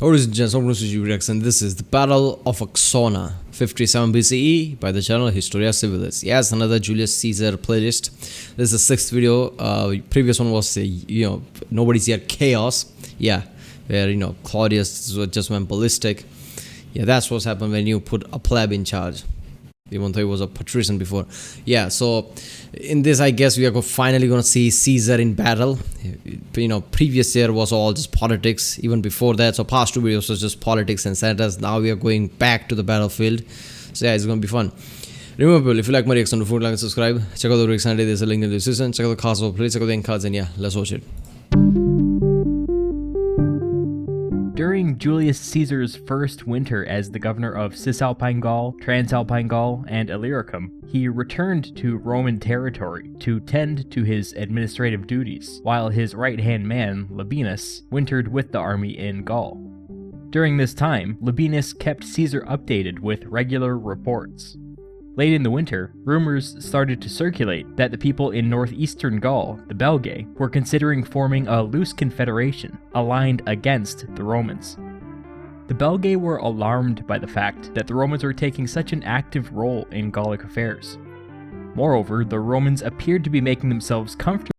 Ladies and gentlemen, this is the Battle of Axona, 57 BCE by the journal Historia Civilis. Yes, another Julius Caesar playlist. This is the sixth video. Previous one was, nobody's here chaos. Yeah, where, Claudius just went ballistic. Yeah, that's what's happened when you put a pleb in charge. Even though he was a patrician before. Yeah, so in this, I guess we are finally going to see Caesar in battle. Previous year was all just politics. Even before that, so past two videos was just politics and senators. Now we are going back to the battlefield. So yeah, it's going to be fun. Remember, if you like my reaction, don't forget to like and subscribe. Check out the reaction. There's a link in the description. Check out the cast of play. Check out the end cards, and yeah, let's watch it. During Julius Caesar's first winter as the governor of Cisalpine Gaul, Transalpine Gaul, and Illyricum, he returned to Roman territory to tend to his administrative duties, while his right-hand man, Labienus, wintered with the army in Gaul. During this time, Labienus kept Caesar updated with regular reports. Late in the winter, rumors started to circulate that the people in northeastern Gaul, the Belgae, were considering forming a loose confederation, aligned against the Romans. The Belgae were alarmed by the fact that the Romans were taking such an active role in Gallic affairs. Moreover, the Romans appeared to be making themselves comfortable.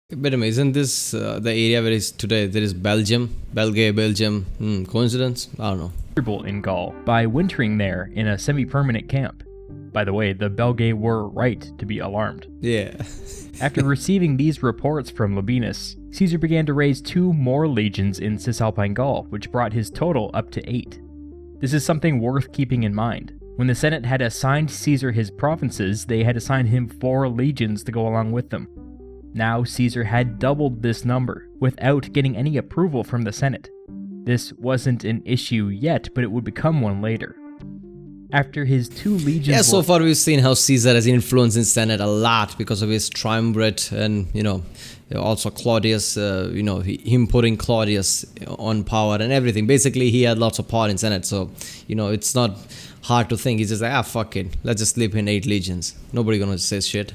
But isn't this the area where is today? There is Belgium, Belgae, Belgium. Coincidence? I don't know. In Gaul by wintering there in a semi-permanent camp. By the way, the Belgae were right to be alarmed. Yeah. After receiving these reports from Labienus, Caesar began to raise 2 more legions in Cisalpine Gaul, which brought his total up to 8. This is something worth keeping in mind. When the Senate had assigned Caesar his provinces, they had assigned him 4 legions to go along with them. Now Caesar had doubled this number, without getting any approval from the Senate. This wasn't an issue yet, but it would become one later. After his 2 legions... Yeah, so far we've seen how Caesar has influenced in Senate a lot because of his triumvirate and, also Claudius, him putting Claudius on power and everything. Basically, he had lots of power in Senate, so, it's not hard to think. He's just like, fuck it, let's just slip in 8 legions. Nobody gonna say shit.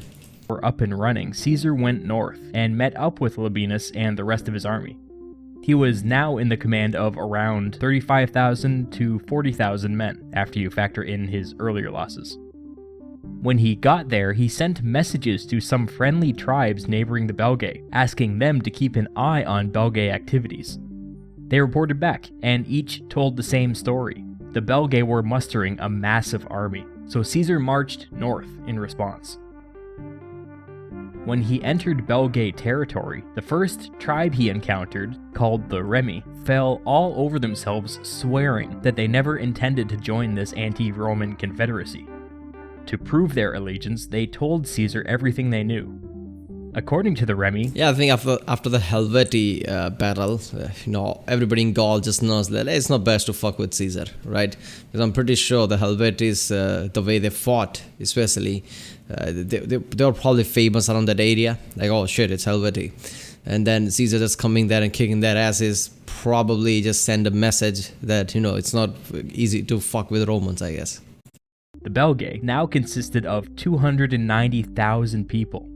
Were up and running, Caesar went north and met up with Labienus and the rest of his army. He was now in the command of around 35,000 to 40,000 men, after you factor in his earlier losses. When he got there, he sent messages to some friendly tribes neighboring the Belgae, asking them to keep an eye on Belgae activities. They reported back, and each told the same story. The Belgae were mustering a massive army, so Caesar marched north in response. When he entered Belgae territory, the first tribe he encountered, called the Remi, fell all over themselves, swearing that they never intended to join this anti-Roman confederacy. To prove their allegiance, they told Caesar everything they knew. According to the Remi... Yeah, I think after the Helvetii battle, everybody in Gaul just knows that it's not best to fuck with Caesar, right? Because I'm pretty sure the Helvetes, the way they fought, especially, they were probably famous around that area. Like, oh shit, it's Helvetii. And then Caesar just coming there and kicking their asses probably just send a message that, it's not easy to fuck with Romans, I guess. The Belgae now consisted of 290,000 people.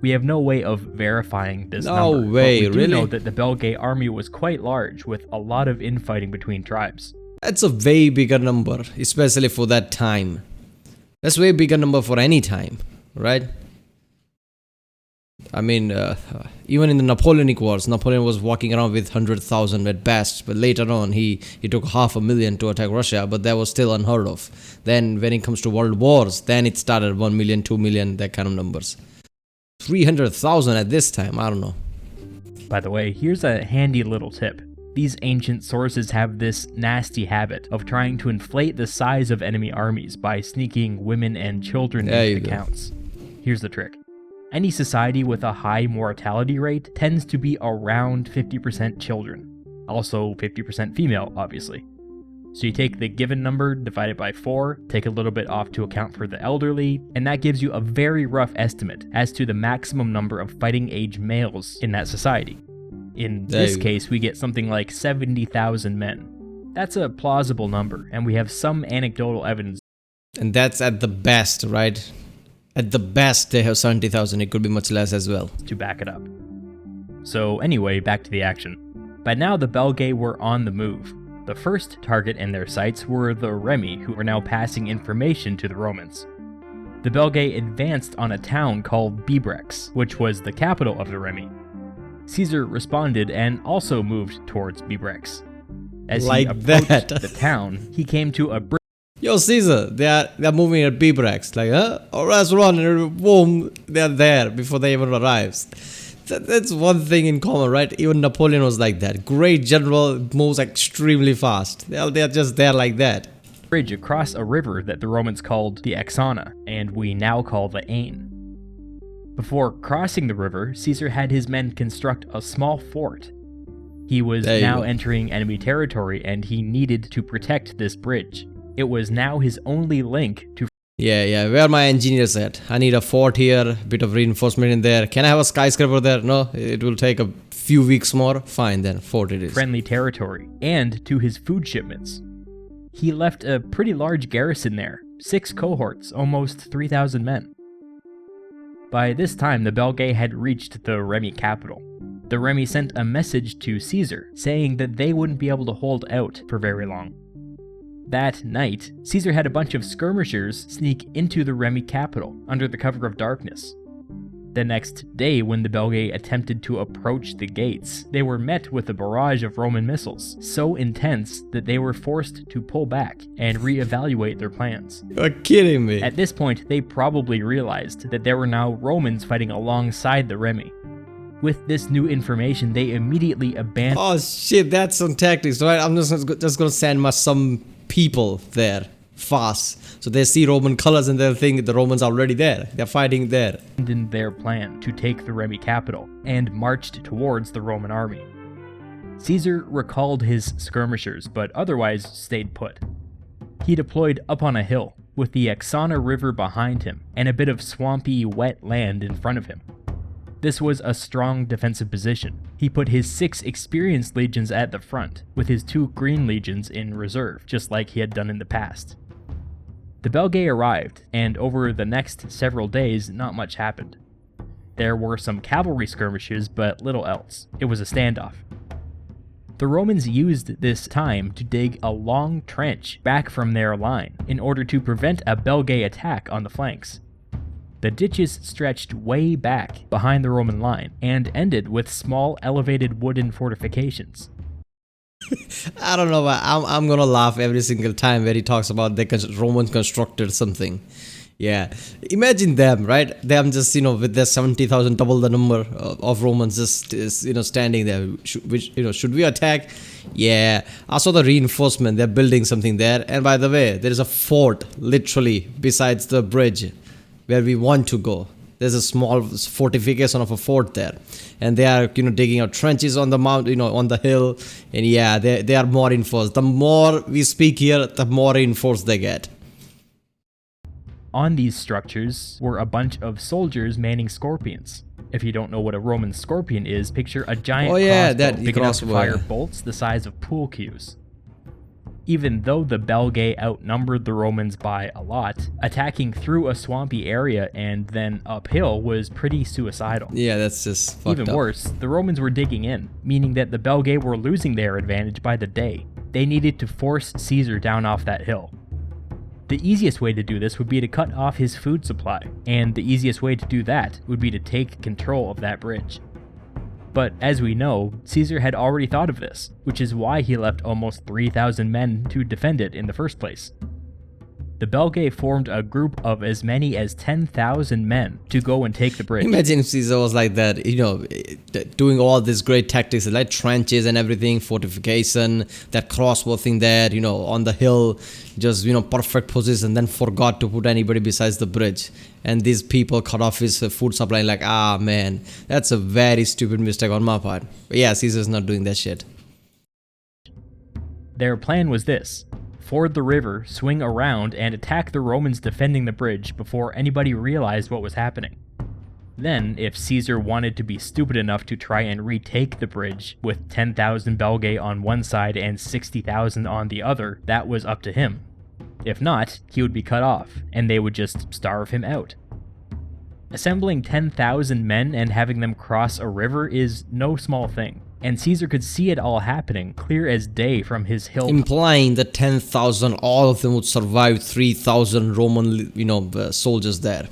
We have no way of verifying this number, No way, but we do really? know that the Belgae army was quite large, with a lot of infighting between tribes. That's a way bigger number, especially for that time. That's way bigger number for any time, right? I mean, even in the Napoleonic Wars, Napoleon was walking around with 100,000 at best, but later on he took 500,000 to attack Russia, but that was still unheard of. Then when it comes to world wars, then it started 1 million, 2 million, that kind of numbers. 300,000 at this time, I don't know. By the way, here's a handy little tip. These ancient sources have this nasty habit of trying to inflate the size of enemy armies by sneaking women and children into the counts. Here's the trick. Any society with a high mortality rate tends to be around 50% children. Also 50% female, obviously. So you take the given number, divide it by 4, take a little bit off to account for the elderly, and that gives you a very rough estimate as to the maximum number of fighting age males in that society. In this case, we get something like 70,000 men. That's a plausible number, and we have some anecdotal evidence. And that's at the best, right? At the best, they have 70,000. It could be much less as well. To back it up. So anyway, back to the action. By now, the Belgae were on the move. The first target in their sights were the Remi, who were now passing information to the Romans. The Belgae advanced on a town called Bebrex, which was the capital of the Remi. Caesar responded and also moved towards Bebrex. As he approached the town, he came to a bridge. Yo, Caesar, they're moving at Bebrex. Like, oh, let's run, and boom, they're there before they even arrives. That's one thing in common, right? Even Napoleon was like that. Great general, moves extremely fast. They're just there like that. Bridge across a river that the Romans called the Axona, and we now call the Ain. Before crossing the river, Caesar had his men construct a small fort. He was now entering enemy territory, and he needed to protect this bridge. It was now his only link to... Yeah, where are my engineers at? I need a fort here, a bit of reinforcement in there. Can I have a skyscraper there? No, it will take a few weeks more. Fine then, fort it is. Friendly territory, and to his food shipments. He left a pretty large garrison there, 6 cohorts, almost 3,000 men. By this time, the Belgae had reached the Remi capital. The Remi sent a message to Caesar, saying that they wouldn't be able to hold out for very long. That night, Caesar had a bunch of skirmishers sneak into the Remi capital under the cover of darkness. The next day, when the Belgae attempted to approach the gates, they were met with a barrage of Roman missiles, so intense that they were forced to pull back and reevaluate their plans. You're kidding me. At this point, they probably realized that there were now Romans fighting alongside the Remi. With this new information, they immediately abandoned... Oh shit, that's some tactics, right? I'm just gonna send some people there fast, so they see Roman colors and they'll think the Romans are already there. They're fighting there. ...abandoned their plan to take the Remi capital and marched towards the Roman army. Caesar recalled his skirmishers, but otherwise stayed put. He deployed up on a hill, with the Axona River behind him and a bit of swampy, wet land in front of him. This was a strong defensive position. He put his 6 experienced legions at the front, with his 2 green legions in reserve, just like he had done in the past. The Belgae arrived, and over the next several days, not much happened. There were some cavalry skirmishes, but little else. It was a standoff. The Romans used this time to dig a long trench back from their line in order to prevent a Belgae attack on the flanks. The ditches stretched way back behind the Roman line and ended with small elevated wooden fortifications. I don't know, but I'm gonna laugh every single time where he talks about the Romans constructed something. Yeah, imagine them, right? Them just, with their 70,000, double the number of Romans just, standing there. Should we attack? Yeah, I saw the reinforcement. They're building something there. And by the way, there is a fort literally besides the bridge where we want to go. There's a small fortification of a fort there, and they are digging out trenches on the mount, on the hill. And yeah, they are more reinforced. The more we speak here, the more reinforced they get. On these structures were a bunch of soldiers manning scorpions. If you don't know what a Roman scorpion is, picture a giant crossbow big enough to fire bolts the size of pool cues. Even though the Belgae outnumbered the Romans by a lot, attacking through a swampy area and then uphill was pretty suicidal. Yeah, that's just fucked Even up. worse, the Romans were digging in, meaning that the Belgae were losing their advantage by the day. They needed to force Caesar down off that hill. The easiest way to do this would be to cut off his food supply, and the easiest way to do that would be to take control of that bridge. But as we know, Caesar had already thought of this, which is why he left almost 3,000 men to defend it in the first place. The Belgae formed a group of as many as 10,000 men to go and take the bridge. Imagine if Caesar was like that, doing all these great tactics, like trenches and everything, fortification, that crossbow thing there, on the hill, just, perfect position, then forgot to put anybody besides the bridge. And these people cut off his food supply, like, man, that's a very stupid mistake on my part. But yeah, Caesar's not doing that shit. Their plan was this: ford the river, swing around, and attack the Romans defending the bridge before anybody realized what was happening. Then, if Caesar wanted to be stupid enough to try and retake the bridge with 10,000 Belgae on one side and 60,000 on the other, that was up to him. If not, he would be cut off, and they would just starve him out. Assembling 10,000 men and having them cross a river is no small thing. and Caesar could see it all happening clear as day from his hill. Implying that 10,000, all of them would survive 3,000 Roman, soldiers there.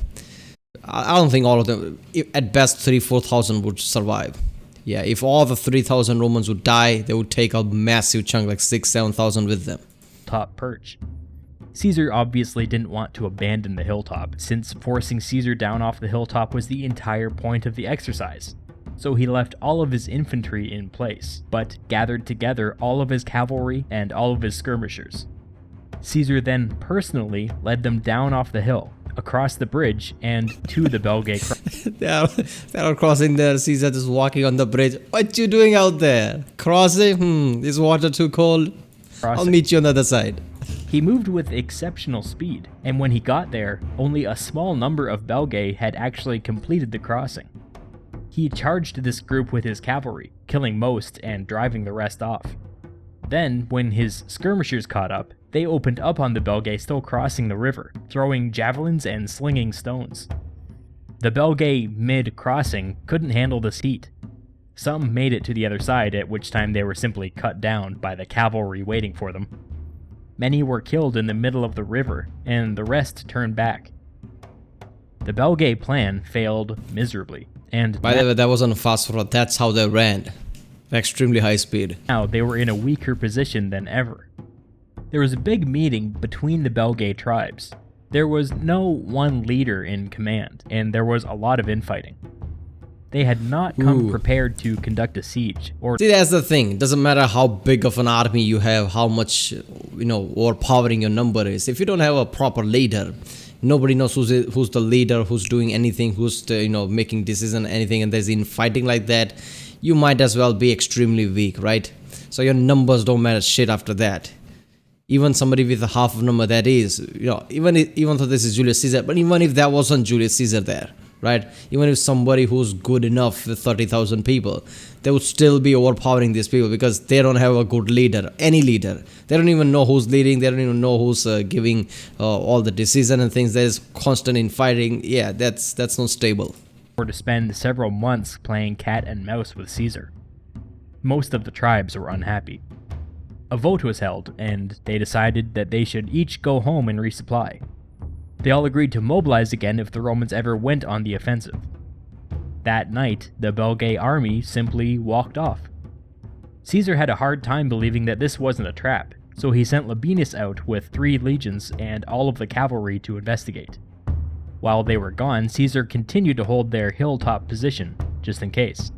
I don't think all of them, at best 4,000 would survive. Yeah, if all the 3,000 Romans would die, they would take a massive chunk, like 7,000 with them. Top perch. Caesar obviously didn't want to abandon the hilltop, since forcing Caesar down off the hilltop was the entire point of the exercise. So he left all of his infantry in place, but gathered together all of his cavalry and all of his skirmishers. Caesar then personally led them down off the hill, across the bridge, and to the Belgae They are crossing there. Caesar just walking on the bridge. What you doing out there? Crossing? Is water too cold? I'll meet you on the other side. He moved with exceptional speed, and when he got there, only a small number of Belgae had actually completed the crossing. He charged this group with his cavalry, killing most and driving the rest off. Then, when his skirmishers caught up, they opened up on the Belgae still crossing the river, throwing javelins and slinging stones. The Belgae, mid-crossing, couldn't handle this heat. Some made it to the other side, at which time they were simply cut down by the cavalry waiting for them. Many were killed in the middle of the river, and the rest turned back. The Belgae plan failed miserably, and by the way, that wasn't fast forward. That's how they ran. Extremely high speed. Now they were in a weaker position than ever. There was a big meeting between the Belgae tribes. There was no one leader in command, and there was a lot of infighting. They had not come prepared to conduct a siege, or... See, that's the thing. It doesn't matter how big of an army you have, how much, overpowering your number is. If you don't have a proper leader, nobody knows who's the leader, who's doing anything, who's making decision, anything, and there's infighting like that, you might as well be extremely weak, right? So your numbers don't matter shit after that. Even somebody with a half of number, that is, even though this is Julius Caesar, but even if that wasn't Julius Caesar there, right? Even if somebody who's good enough with 30,000 people, they would still be overpowering these people because they don't have a good leader, any leader. They don't even know who's leading. They don't even know who's giving all the decision and things. There's constant infighting. Yeah, that's not stable. Or to spend several months playing cat and mouse with Caesar. Most of the tribes were unhappy. A vote was held, and they decided that they should each go home and resupply. They all agreed to mobilize again if the Romans ever went on the offensive. That night, the Belgae army simply walked off. Caesar had a hard time believing that this wasn't a trap, so he sent Labienus out with 3 legions and all of the cavalry to investigate. While they were gone, Caesar continued to hold their hilltop position, just in case.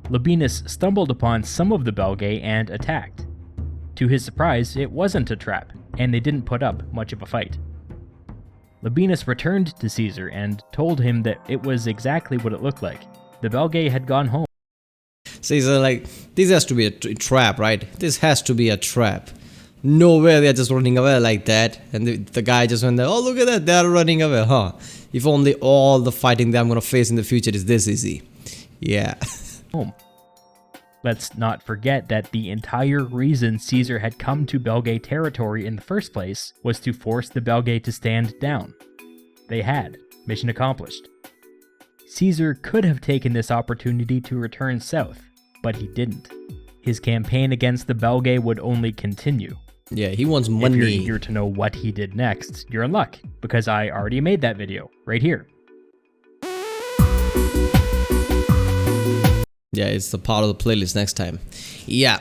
Labienus stumbled upon some of the Belgae and attacked. To his surprise, it wasn't a trap, and they didn't put up much of a fight. Labienus returned to Caesar and told him that it was exactly what it looked like. The Belgae had gone home. Caesar, this has to be a trap, right? This has to be a trap. No way they're just running away like that. And the guy just went there, oh, look at that, they're running away, huh? If only all the fighting that I'm going to face in the future is this easy. Yeah. Home. Let's not forget that the entire reason Caesar had come to Belgae territory in the first place was to force the Belgae to stand down. They had. Mission accomplished. Caesar could have taken this opportunity to return south, but he didn't. His campaign against the Belgae would only continue. Yeah, he wants money. If you're eager to know what he did next, you're in luck, because I already made that video, right here. Yeah, it's the part of the playlist next time. Yeah.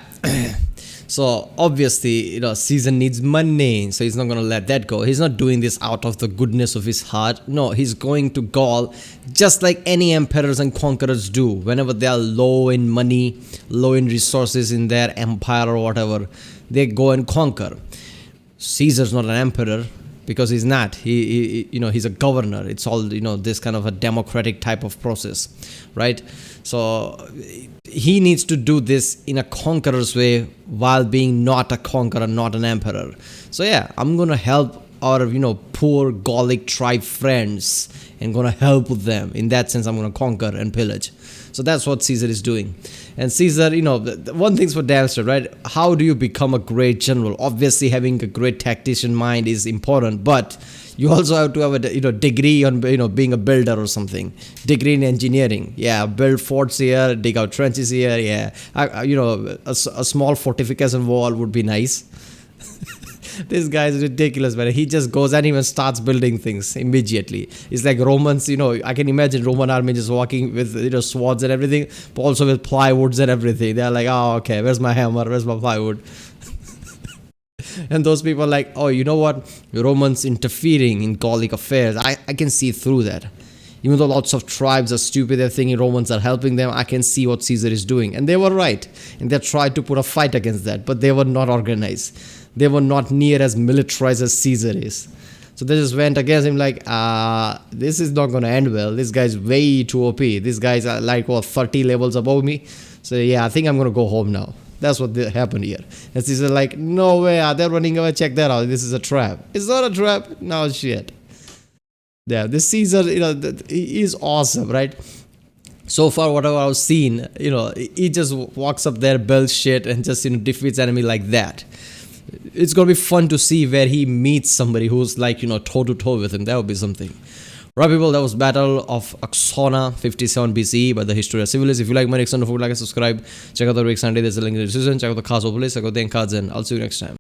So obviously, Caesar needs money, so he's not going to let that go. He's not doing this out of the goodness of his heart. No, he's going to Gaul just like any emperors and conquerors do. Whenever they are low in money, low in resources in their empire or whatever, they go and conquer. Caesar's not an emperor because he's not. He's a governor. It's all, this kind of a democratic type of process, right? So he needs to do this in a conqueror's way while being not a conqueror, not an emperor. So yeah, I'm going to help our, poor Gallic tribe friends and going to help them. In that sense, I'm going to conquer and pillage. So that's what Caesar is doing. And Caesar, the one thing's for damn sure, right? How do you become a great general? Obviously, having a great tactician mind is important, but you also have to have a degree on being a builder or something. Degree in engineering, yeah. Build forts here, dig out trenches here, yeah. A small fortification wall would be nice. This guy is ridiculous, man. He just goes and even starts building things immediately. It's like Romans, I can imagine Roman army just walking with swords and everything, but also with plywoods and everything. They're like, oh, okay, where's my hammer? Where's my plywood? And those people are like, oh, you know what? Romans interfering in Gallic affairs. I can see through that. Even though lots of tribes are stupid, they're thinking Romans are helping them. I can see what Caesar is doing. And they were right. And they tried to put a fight against that, but they were not organized. They were not near as militarized as Caesar is. So they just went against him like, this is not going to end well. This guy's way too OP. These guys are like, 30 levels above me. So yeah, I think I'm going to go home now. That's what happened here. And Caesar like, no way, they're running away. Check that out. This is a trap. It's not a trap. No shit. Yeah, this Caesar, he is awesome, right? So far, whatever I've seen, he just walks up there, builds shit, and just defeats enemy like that. It's gonna be fun to see where he meets somebody who's like toe to toe with him. That would be something. Right, people, that was Battle of Axona, 57 BCE by the Historia Civilis. If you like my next food, like and subscribe. Check out the week Sunday. There's a link in the description. Check out the cards, hopefully. Check out the cards, and I'll see you next time.